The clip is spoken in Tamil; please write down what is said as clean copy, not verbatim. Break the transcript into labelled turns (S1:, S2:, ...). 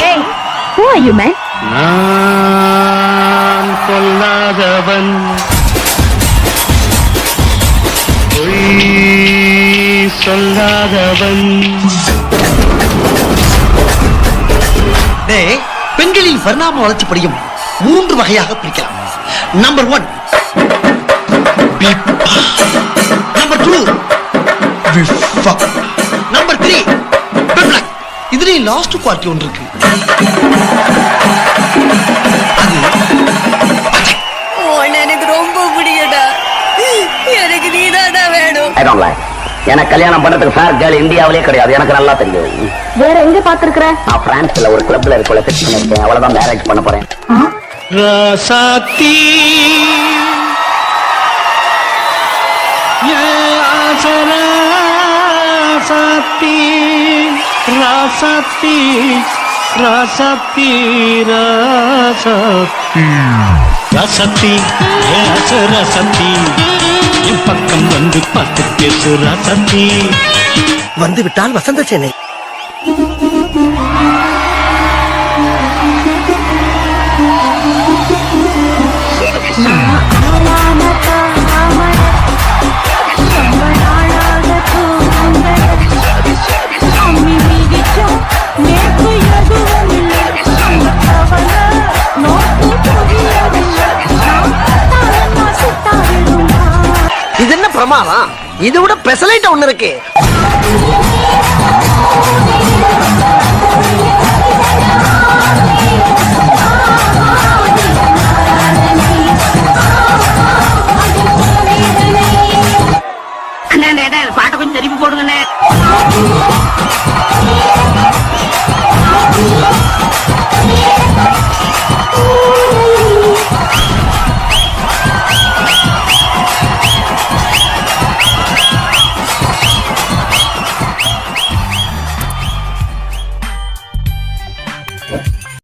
S1: Hey, who are you, man?
S2: நான் சொல்லாதவன் பொய் சொல்லாதவன்.
S3: டேய், பெண்களின் பரிணாம வளர்ச்சி படியும் 3 வகையாக பிரிக்கலாம். நம்பர் 1 நம்பர் 2 நம்பர் 3 இதுல லாஸ்ட் குவார்ட்டி ஒன்று இருக்கு.
S1: உன்னை எனக்கு ரொம்ப பிடிக்கும்டா. எனக்கு நீதான்டா வேணும்.
S4: எனக்கு கல்யாணம் பண்றதுக்கு ஃபேர் கேர்ள் இந்தியாவிலே கிடையாது, எனக்கு நல்லா தெரியும்.
S1: வேற எங்க பாத்துருக்குற?
S4: நான் பிரான்ஸ்ல ஒரு கிளப்ல இருக்கல ஃபிக்ஸ் பண்ணிருக்கேன், அவ்வளவுதான் மேரேஜ் பண்ண போறேன்.
S2: ராசாத்தி ராசாத்தி ராசாத்தி ராசாத்தி ராசாத்தி ராசாத்தி என் பக்கம் வந்து பார்த்து பேசு ராசாத்தி.
S3: வந்து விட்டால் வசந்த சேனை. இது என்ன பிரமாதம்? இது விட பெசலைட் ஒண்ணு இருக்கு.